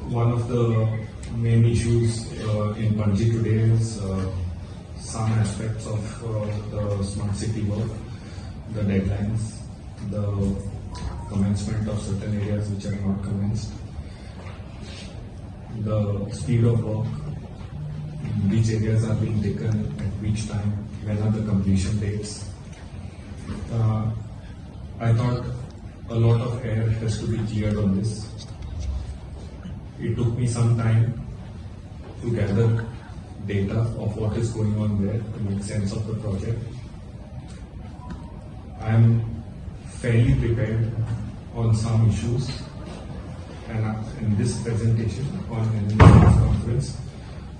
One of the main issues in Panji today is some aspects of the smart city work, the deadlines, the commencement of certain areas which are not commenced, the speed of work, which areas are being taken at which time, when are the completion dates. I thought a lot of air has to be cleared on this. It took me some time to gather data of what is going on there to make sense of the project. I am fairly prepared on some issues, and in this presentation on the conference,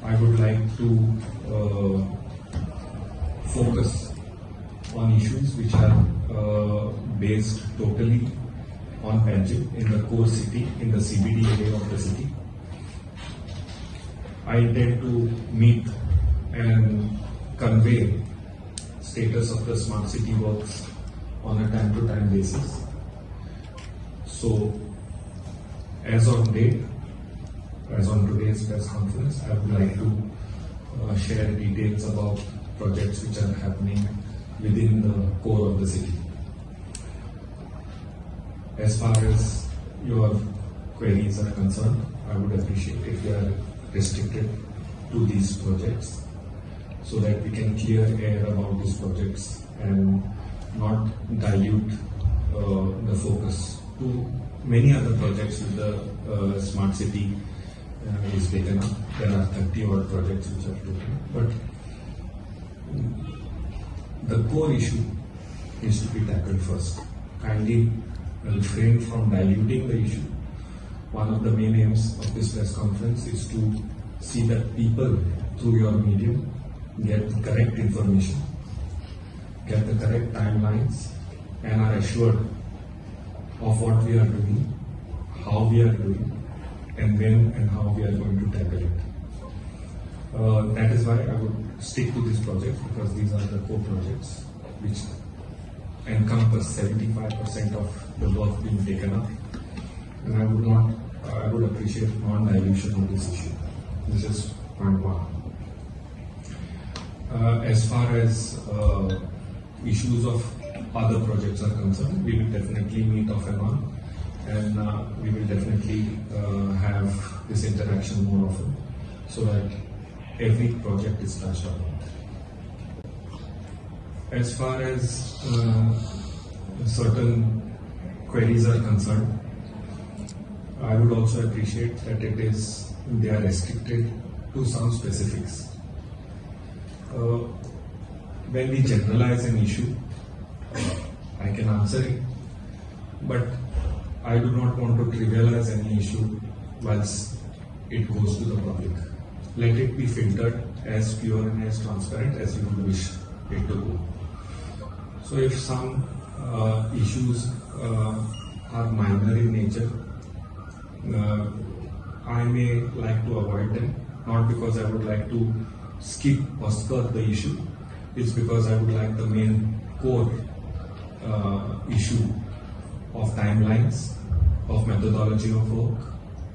I would like to focus on issues which are based totally on Panjim in the core city, in the CBD area of the city. I intend to meet and convey status of the smart city works on a time-to-time basis. So, as on date, as on today's press conference, I would like to share details about projects which are happening within the core of the city. As far as your queries are concerned, I would appreciate if you are restricted to these projects so that we can clear air about these projects and not dilute the focus to many other projects with the smart city is taken up. There are 30 odd projects which are taken up, but the core issue is to be tackled first. Kindly refrain from diluting the issue. One of the main aims of this press conference is to see that people through your medium get the correct information, get the correct timelines, and are assured of what we are doing, how we are doing, and when and how we are going to tackle it. That is why I would stick to this project, because these are the core projects which encompass 75% of the work being taken up, and I would appreciate non-dilution of this issue. This is point one. As far as issues of other projects are concerned, we will definitely meet off and on, and we will definitely have this interaction more often so that every project is touched upon. As far as certain queries are concerned, I would also appreciate that they are restricted to some specifics. When we generalize an issue, I can answer it, but I do not want to trivialize any issue once it goes to the public. Let it be filtered as pure and as transparent as you would wish it to go. So if some issues are minor in nature, I may like to avoid them, not because I would like to skip or skirt the issue. It's because I would like the main core issue of timelines, of methodology of work,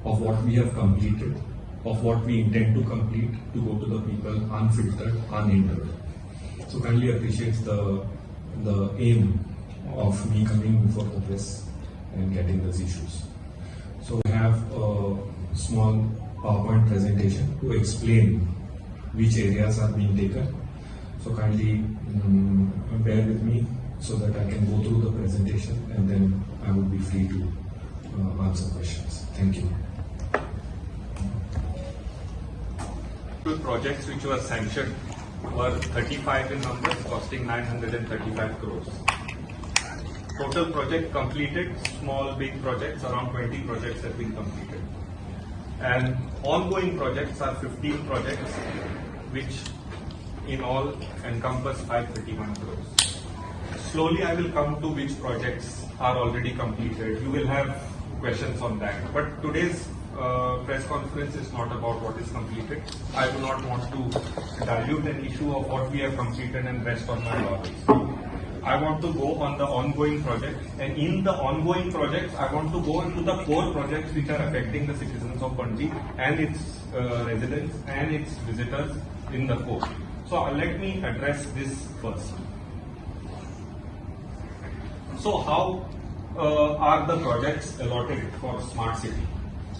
of what we have completed, of what we intend to complete, to go to the people unfiltered, unhindered. So kindly appreciate the aim of me coming before the press and getting those issues. So we have a small PowerPoint presentation to explain which areas are being taken. So kindly bear with me so that I can go through the presentation, and then I would be free to answer questions. Thank you. Projects which were sanctioned were 35 in numbers, costing 935 crores. Total project completed, small, big projects, around 20 projects have been completed. And ongoing projects are 15 projects, which in all encompass 531 crores. Slowly I will come to which projects are already completed. You will have questions on that. But today's press conference is not about what is completed. I do not want to dilute an issue of what we have completed and rest on my laurels. I want to go on the ongoing projects, and in the ongoing projects, I want to go into the core projects which are affecting the citizens of Panji and its residents and its visitors in the core. So let me address this first. So how are the projects allotted for smart city?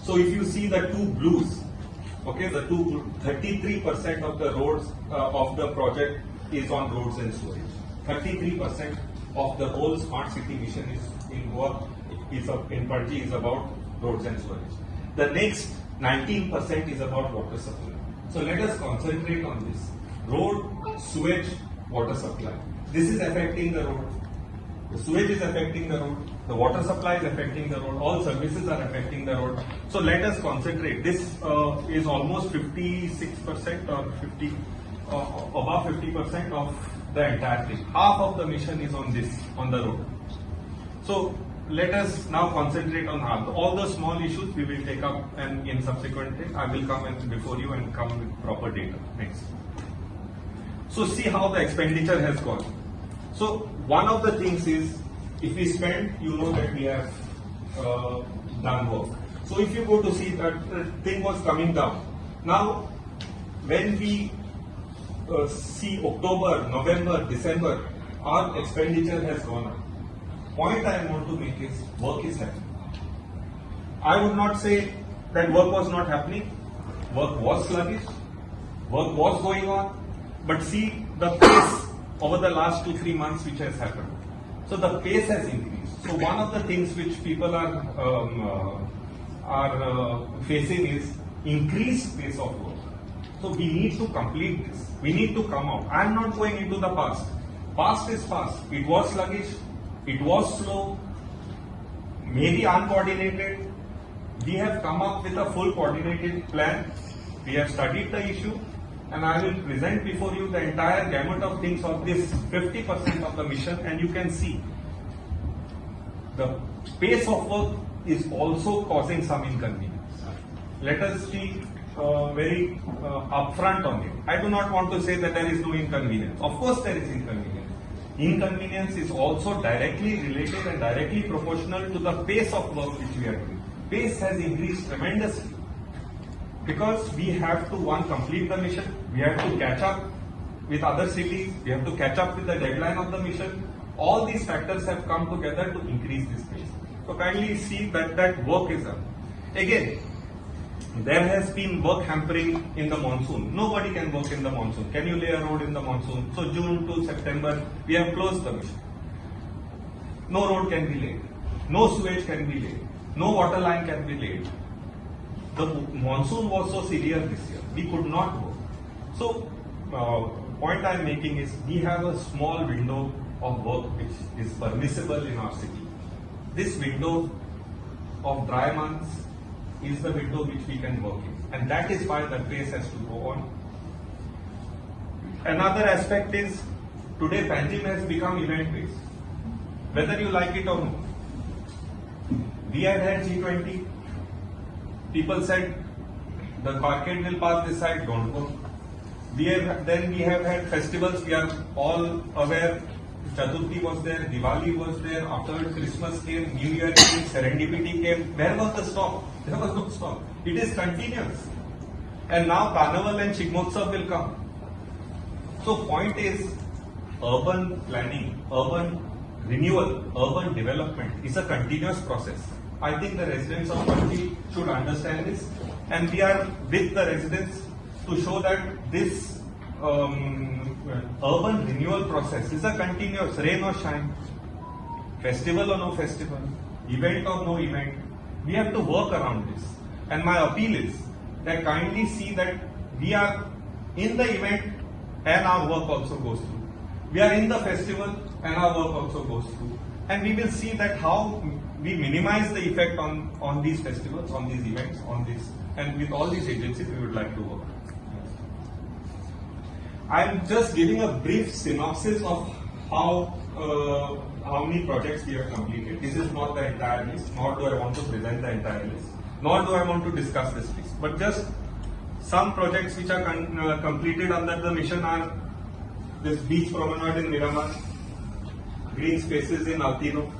So if you see the two blues, okay, the 33% of the roads of the project is on roads and sewage. 33% of the whole smart city mission is in Goa, in Panji is about roads and sewage. The next 19% is about water supply. So let us concentrate on this. Road, sewage, water supply. This is affecting the road. The sewage is affecting the road. The water supply is affecting the road. All services are affecting the road. So let us concentrate. This is almost 56% or 50, above 50% of the entire thing. Half of the mission is on this, on the road. So let us now concentrate on all the small issues we will take up, and in subsequent days I will come before you and come with proper data. Next. So see how the expenditure has gone. So one of the things is, if we spend, you know that we have done work. So if you go to see that thing was coming down. Now, when we see October, November, December, our expenditure has gone up. Point I want to make is, work is happening. I would not say that work was not happening. Work was sluggish. Work was going on. But see the pace over the last 2-3 months which has happened. So the pace has increased. So one of the things which people are facing is increased pace of work. So we need to complete this. We need to come out. I am not going into the past. Past is past. It was sluggish. It was slow. Maybe uncoordinated. We have come up with a full coordinated plan. We have studied the issue. And I will present before you the entire gamut of things of this 50% of the mission, and you can see the pace of work is also causing some inconvenience. Let us be very upfront on it. I do not want to say that there is no inconvenience. Of course there is inconvenience. Inconvenience is also directly related and directly proportional to the pace of work which we are doing. Pace has increased tremendously. Because we have to, one, complete the mission, we have to catch up with other cities, we have to catch up with the deadline of the mission. All these factors have come together to increase this pace. So kindly see that work is done. Again, there has been work hampering in the monsoon. Nobody can work in the monsoon. Can you lay a road in the monsoon? So June to September, we have closed the mission. No road can be laid. No sewage can be laid. No water line can be laid. The monsoon was so severe this year, we could not work. So, point I am making is, we have a small window of work which is permissible in our city. This window of dry months is the window which we can work in, and that is why the pace has to go on. Another aspect is, today Panjim has become event-based, whether you like it or not. We have had G20. People said the carcade will pass this side, don't go. We have had festivals, we are all aware. Chaturthi was there, Diwali was there, afterwards Christmas came, New Year came, Serendipity came. Where was the stop? There was no stop. It is continuous. And now Carnival and Shigmotsav will come. So point is, urban planning, urban renewal, urban development is a continuous process. I think the residents of Panji should understand this, and we are with the residents to show that this urban renewal process is a continuous, rain or shine, festival or no festival, event or no event. We have to work around this. And my appeal is that kindly see that we are in the event and our work also goes through. We are in the festival and our work also goes through. And we will see that how we minimize the effect on these festivals, on these events, on this, and with all these agencies we would like to work. I am just giving a brief synopsis of how many projects we have completed. This is not the entire list, nor do I want to present the entire list, nor do I want to discuss this list, but just some projects which are completed under the mission are this beach promenade in Miramar, green spaces in Altino,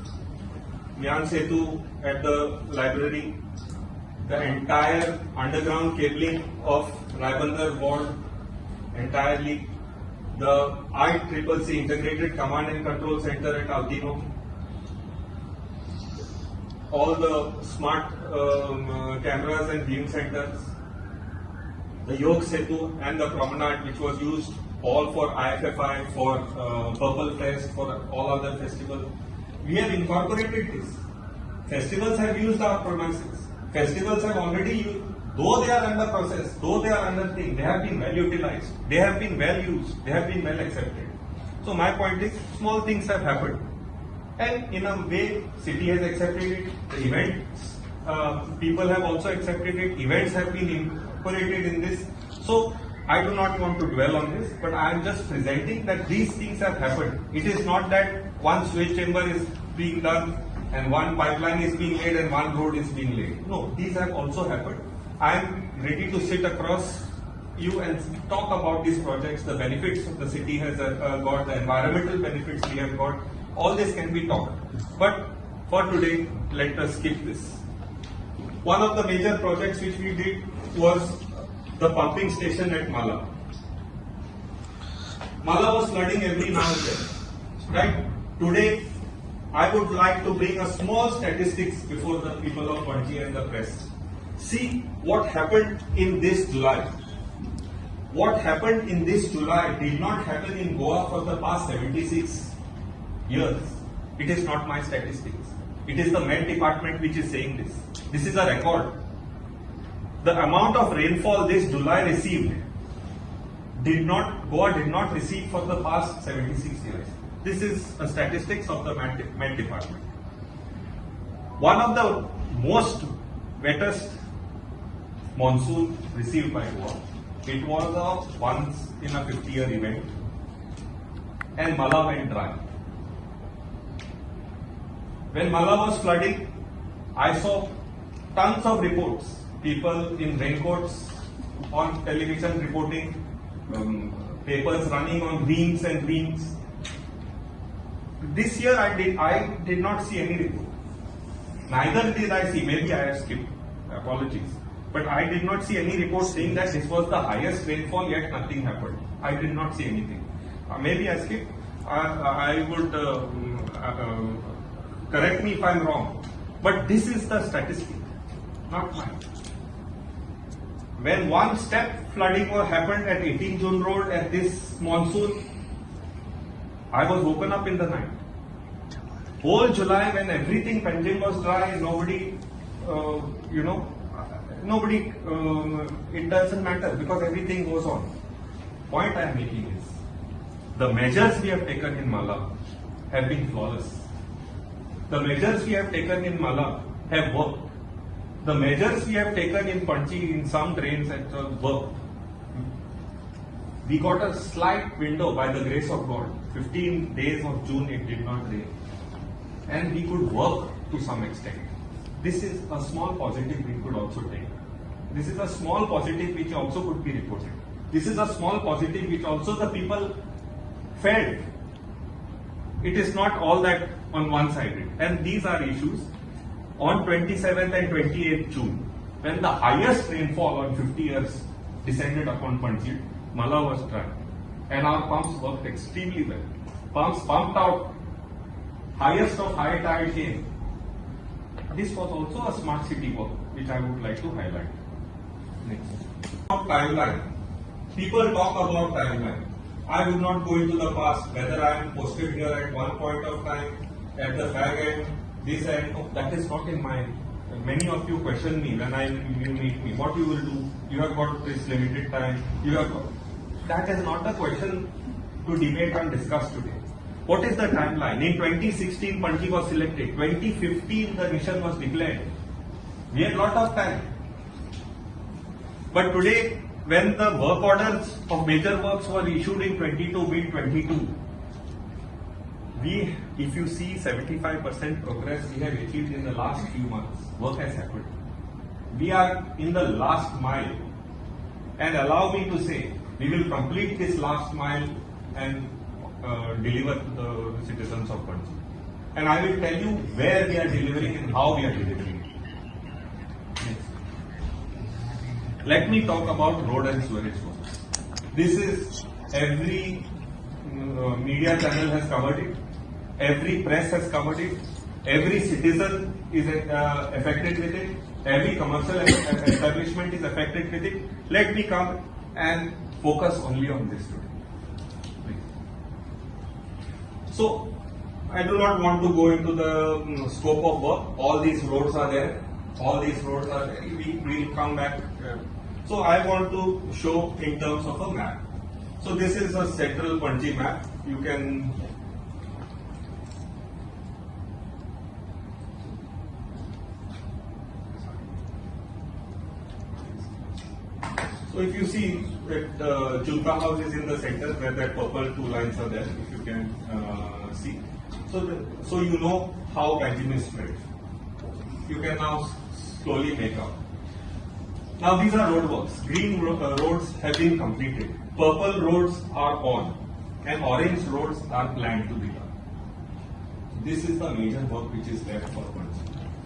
Myan Setu at the library, the entire underground cabling of Raibandar ward entirely, the ICCC Integrated Command and Control Center at Altino, all the smart cameras and viewing centers, the Yog Setu and the promenade which was used all for IFFI, for Purple Fest, for all other festivals. We have incorporated this. Festivals have used our premises. Festivals have already used, though they are under process, though they are under thing, they have been well utilized, they have been well used, they have been well accepted. So my point is, small things have happened. And in a way, city has accepted it, the events, people have also accepted it, events have been incorporated in this. So I do not want to dwell on this, but I am just presenting that these things have happened. It is not that one switch chamber is being done and one pipeline is being laid and one road is being laid. No, these have also happened. I am ready to sit across you and talk about these projects, the benefits the city has got, the environmental benefits we have got. All this can be talked. But for today, let us skip this. One of the major projects which we did was the pumping station at Mala. Mala was flooding every now and then, right? Today, I would like to bring a small statistics before the people of Panji and the press. See what happened in this July. What happened in this July did not happen in Goa for the past 76 years. It is not my statistics. It is the Met Department which is saying this. This is a record. The amount of rainfall this July received Goa did not receive for the past 76 years. This is a statistics of the Met Department. One of the most wettest monsoon received by Goa. It was a once in a 50-year event, and Mala went dry. When Mala was flooding, I saw tons of reports. People in raincoats on television reporting, papers running on reams and reams. This year I did not see any report. Neither did I see, maybe I have skipped, apologies. But I did not see any report saying that this was the highest rainfall, yet nothing happened. I did not see anything. Maybe I skipped. I would correct me if I am wrong. But this is the statistic, not mine. When one step flooding happened at 18 June Road at this monsoon, I was woken up in the night. Whole July when everything Panjim was dry, nobody, it doesn't matter because everything goes on. Point I am making is, the measures we have taken in Mala have been flawless. The measures we have taken in Mala have worked. The measures we have taken in Panji in some drains have worked. We got a slight window by the grace of God. 15 days of June it did not rain. And we could work to some extent. This is a small positive we could also take. This is a small positive which also could be reported. This is a small positive which also the people felt. It is not all that on one-sided. And these are issues. On 27th and 28th June, when the highest rainfall on 50 years descended upon Panjim, Mala was dry. And our pumps worked extremely well. Pumps pumped out. Highest of high tide came. This was also a smart city work, which I would like to highlight. Next. Timeline. People talk about timeline. I will not go into the past, whether I am posted here at one point of time, at the fag end, this end. Oh, that is not in my. Many of you question me when you meet me. What you will do? You have got this limited time. You have got. That is not a question to debate and discuss today. What is the timeline? In 2016, Panji was selected. 2015, the mission was declared. We had lot of time. But today, when the work orders of major works were issued in mid-22, if you see 75% progress we have achieved in the last few months, work has happened. We are in the last mile. And allow me to say, we will complete this last mile and deliver to the citizens of Panji. And I will tell you where we are delivering and how we are delivering it. Next. Let me talk about road and sewage works. This is every media channel has covered it, every press has covered it, every citizen is affected with it, every commercial establishment is affected with it. Let me come and focus only on this today. So, I do not want to go into the scope of work. All these roads are there. All these roads are there. We will come back. So, I want to show in terms of a map. So, this is a central Panji map. You can So if you see that Julka house is in the center where that purple two lines are there, if you can see. So you know how Benjamin is spread. You can now slowly make out. Now these are road works. Green roads have been completed. Purple roads are on, and orange roads are planned to be done. This is the major work which is left for Panji.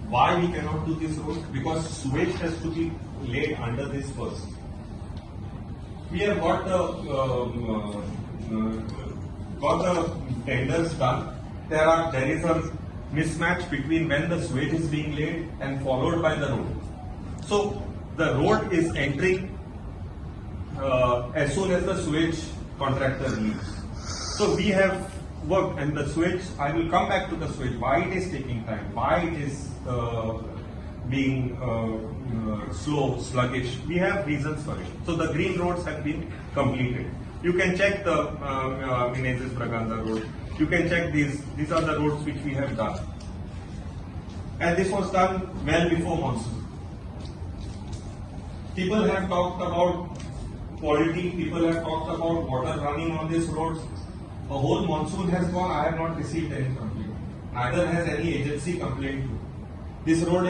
Why we cannot do this road? Because sewage has to be laid under this first. We have got the tenders done. There is a mismatch between when the sewage is being laid and followed by the road. So the road is entering as soon as the sewage contractor leaves. So we have worked, and the sewage, I will come back to the sewage, why it is taking time, why it is being slow, sluggish. We have reasons for it. So the green roads have been completed. You can check the Menezes Braganza road. You can check these are the roads which we have done. And this was done well before monsoon. People have talked about quality, people have talked about water running on these roads. A whole monsoon has gone, I have not received any complaint. Neither has any agency complained to. This road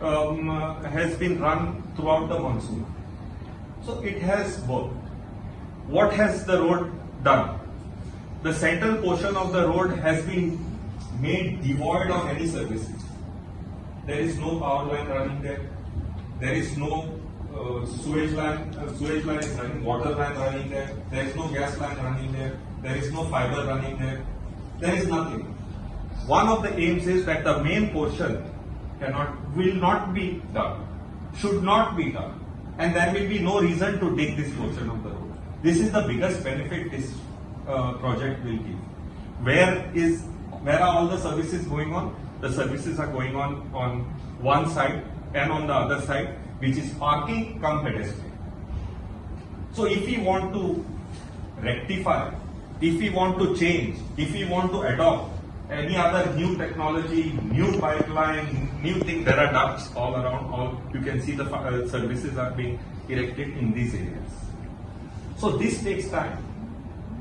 has been run throughout the monsoon. So it has worked. What has the road done? The central portion of the road has been made devoid of any services. There is no power line running there. There is no sewage line is running, water line running there. There is no gas line running there. There is no fiber running there. There is nothing. One of the aims is that the main portion will not be done, should not be done, and there will be no reason to dig this portion of the road. This is the biggest benefit this project will give. Where are all the services going on? The services are going on one side and on the other side, which is parking cum pedestrian. So if we want to rectify, if we want to change, if we want to adopt any other new technology, new pipeline, new thing, there are ducts all around. You can see the services are being erected in these areas. So this takes time.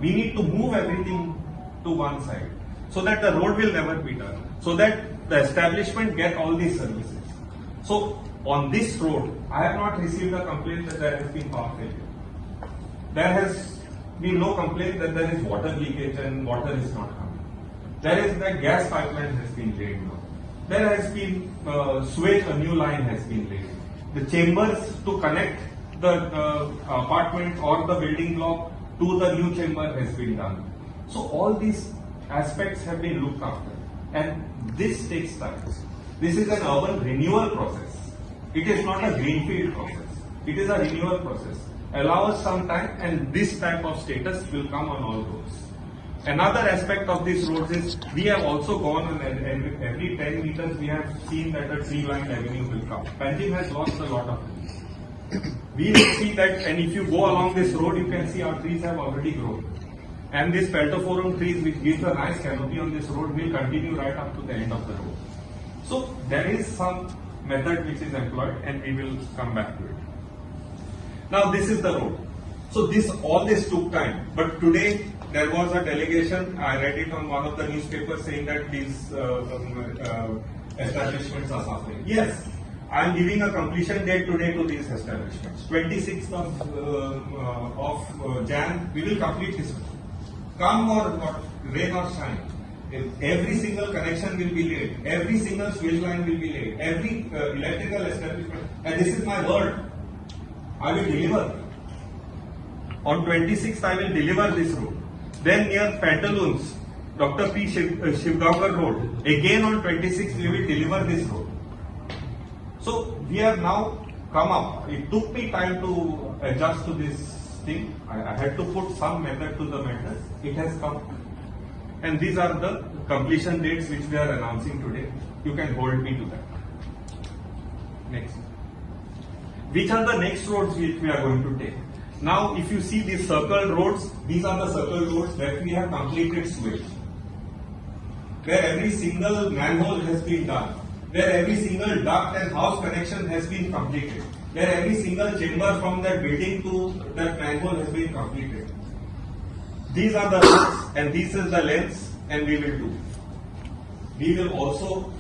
We need to move everything to one side so that the road will never be done, so that the establishment get all these services. So on this road, I have not received a complaint that there has been power failure. There has been no complaint that there is water leakage and water is not coming. There is that gas pipeline has been laid now. There has been sewage, a new line has been laid. The chambers to connect the apartment or the building block to the new chamber has been done. So all these aspects have been looked after, and this takes time. This is an urban renewal process. It is not a greenfield process. It is a renewal process. Allow us some time, and this type of status will come on all roads. Another aspect of these roads is we have also gone on every 10 meters we have seen that a tree-lined avenue will come. Panjim has lost a lot of trees. We will see that, and if you go along this road, you can see our trees have already grown. And this peltophorum trees, which gives a nice canopy on this road, will continue right up to the end of the road. So there is some method which is employed, and we will come back to it. Now this is the road. So all this took time, but today there was a delegation. I read it on one of the newspapers saying that these establishments are suffering. Yes, I am giving a completion date today to these establishments. 26th of Jan, we will complete this. come or what, rain or shine, every single connection will be laid, every single switch line will be laid, every electrical establishment, and this is my word. I will deliver. On 26th, I will deliver this road. Then near Pantaloons, Dr. P. Shivgaonkar Road. Again on 26th, we will deliver this road. So we have now come up. It took me time to adjust to this thing. I had to put some method to the madness. It has come. And these are the completion dates which we are announcing today. You can hold me to that. Next. Which are the next roads which we are going to take? Now, if you see these circle roads, these are the circle roads that we have completed sewage. Where every single manhole has been done. Where every single duct and house connection has been completed. Where every single chamber from that building to that manhole has been completed. These are the roads and this is the lengths, and we will do. We will also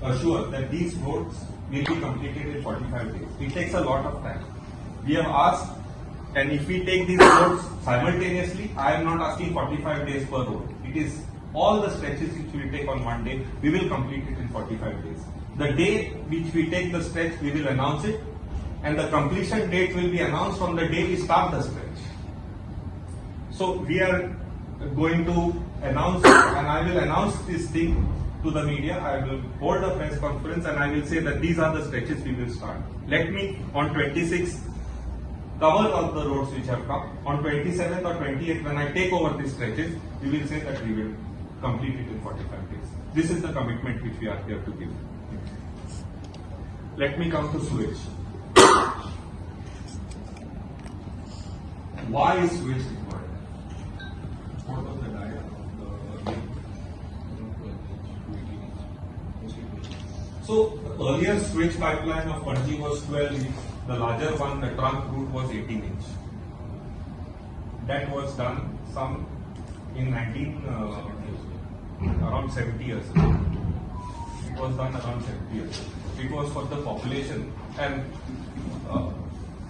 assure that these roads will be completed in 45 days. It takes a lot of time. We have asked, and if we take these roads simultaneously, I am not asking 45 days per road. It is all the stretches which we take on one day, we will complete it in 45 days. The day which we take the stretch, we will announce it, and the completion date will be announced from the day we start the stretch. So we are going to announce, and I will announce this thing to the media. I will hold a press conference and I will say that these are the stretches we will start. Let me on 26th cover all the roads which have come. On 27th or 28th, when I take over these stretches, we will say that we will complete it in 45 days. This is the commitment which we are here to give. Let me come to sewage. Why is sewage required? What was the diagram of the So the earlier sewage pipeline of Panji was 12 inch. The larger one, the trunk route, was 18 inch. That was done some in around 70 years ago. It was done around 70 years ago. It was for the population, and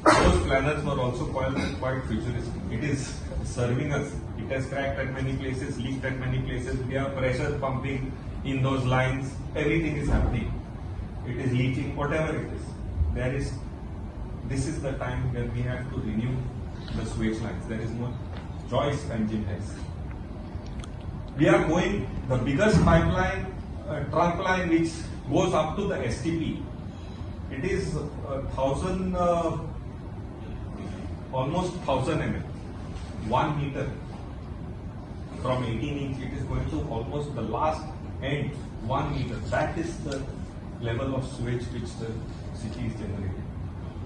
those planners were also quite futuristic. It is serving us. It has cracked at many places, leaked at many places. We have pressure pumping in those lines. Everything is happening. It is leaking, whatever it is. This is the time where we have to renew the sewage lines. There is no choice Sanjit has. We are going the biggest pipeline, trunk line which goes up to the STP. It is 1,000, almost 1,000 mm, 1 meter. From 18 inch, it is going to almost the last end, 1 meter. That is the level of sewage which the city is generating.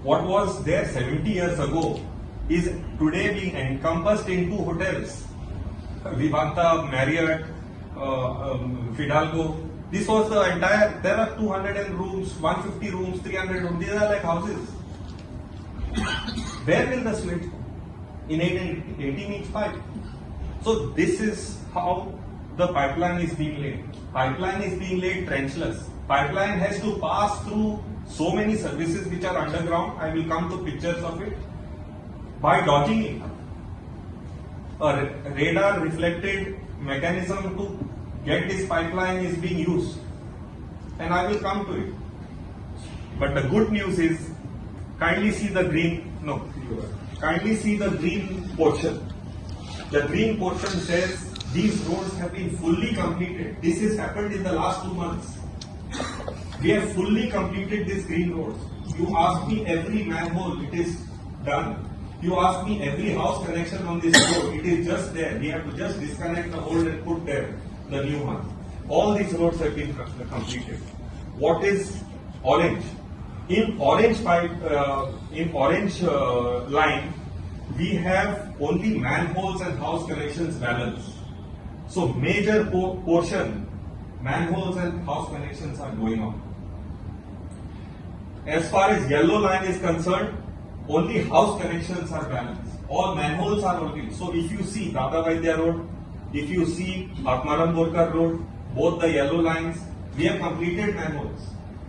What was there 70 years ago is today being encompassed into hotels. Vivanta, Marriott, Fidalgo. This was the entire, there are 200 rooms, 150 rooms, 300 rooms. These are like houses. Where will the sewage go? In 18-inch pipe. So this is how the pipeline is being laid. Pipeline is being laid trenchless. Pipeline has to pass through so many services which are underground. I will come to pictures of it. By dodging it, a radar reflected mechanism to get this pipeline is being used, and I will come to it. But the good news is, kindly see the green portion. The green portion says these roads have been fully completed. This has happened in the last 2 months. We have fully completed these green roads. You ask me every manhole, it is done. You ask me every house connection on this road, it is just there. We have to just disconnect the old and put there the new one. All these roads have been completed. What is orange? In orange line, we have only manholes and house connections balanced. So major portion, manholes and house connections are going on. As far as yellow line is concerned, only house connections are balanced. All manholes are already. So if you see Dada Vaidya Road, if you see Atmaram Borkar Road, both the yellow lines, we have completed manholes.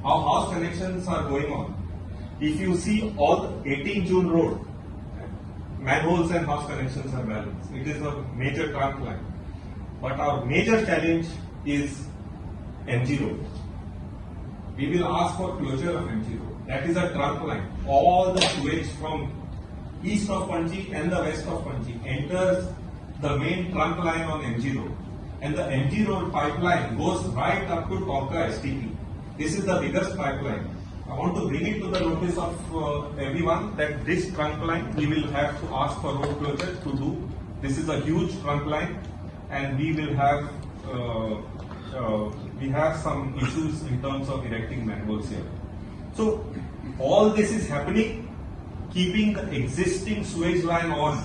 Our house connections are going on. If you see all 18 June Road, manholes and house connections are balanced. It is a major trunk line. But our major challenge is MG road. We will ask for closure of MG road. That is a trunk line. All the sewage from east of Panji and the west of Panji enters the main trunk line on MG road. And the MG road pipeline goes right up to Konkani STP. This is the biggest pipeline. I want to bring it to the notice of everyone that this trunk line we will have to ask for road closure to do. This is a huge trunk line, and we will have some issues in terms of erecting manholes here. So all this is happening, keeping the existing sewage line on.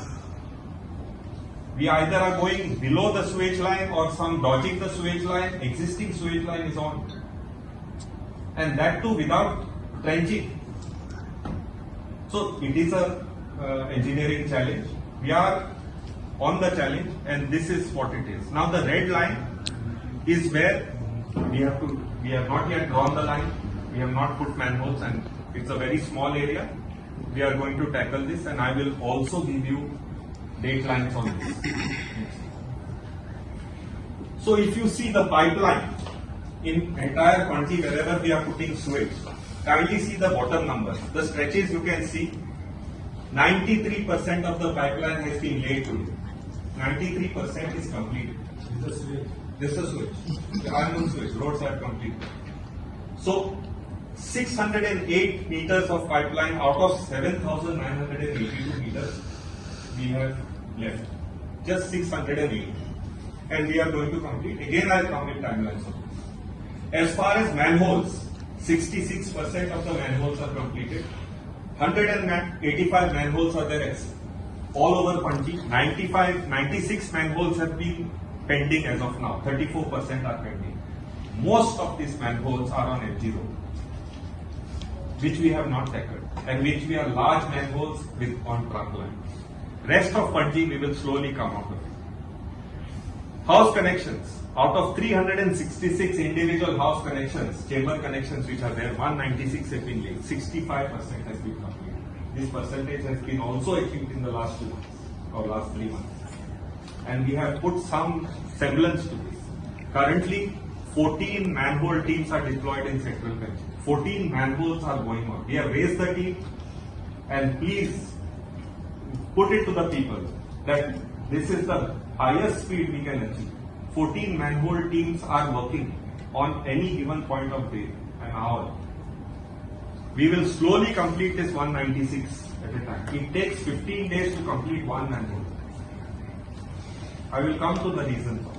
We either are going below the sewage line or some dodging the sewage line. Existing sewage line is on, and that too without trenching. So it is a engineering challenge. We are on the challenge, and this is what it is. Now the red line is where we have not yet drawn the line. We have not put manholes, and it's a very small area. We are going to tackle this, and I will also give you date lines on this. So if you see the pipeline in entire country wherever we are putting sewage, kindly see the bottom numbers. The stretches you can see, 93% of the pipeline has been laid today. 93% is completed. This is sewage. The annual sewage, roads are completed. So 608 meters of pipeline out of 7,982 meters we have left. Just 608. And we are going to complete. Again, I will come with timelines of this. As far as manholes, 66% of the manholes are completed. 185 manholes are there all over Panji. 96 manholes have been pending as of now. 34% are pending. Most of these manholes are on MG road, which we have not tackled, and which we are large manholes with on trunk line. Rest of Panji we will slowly come out of it. House connections. Out of 366 individual house connections, chamber connections which are there, 196 have been laid. 65% has been completed. This percentage has been also achieved in the last 2 months or last 3 months. And we have put some semblance to this. Currently, 14 manhole teams are deployed in central Panji. 14 manholes are going on. We have raised the team, and please put it to the people that this is the highest speed we can achieve. 14 manhole teams are working on any given point of day, an hour. We will slowly complete this 196 at a time. It takes 15 days to complete one manhole. I will come to the reason for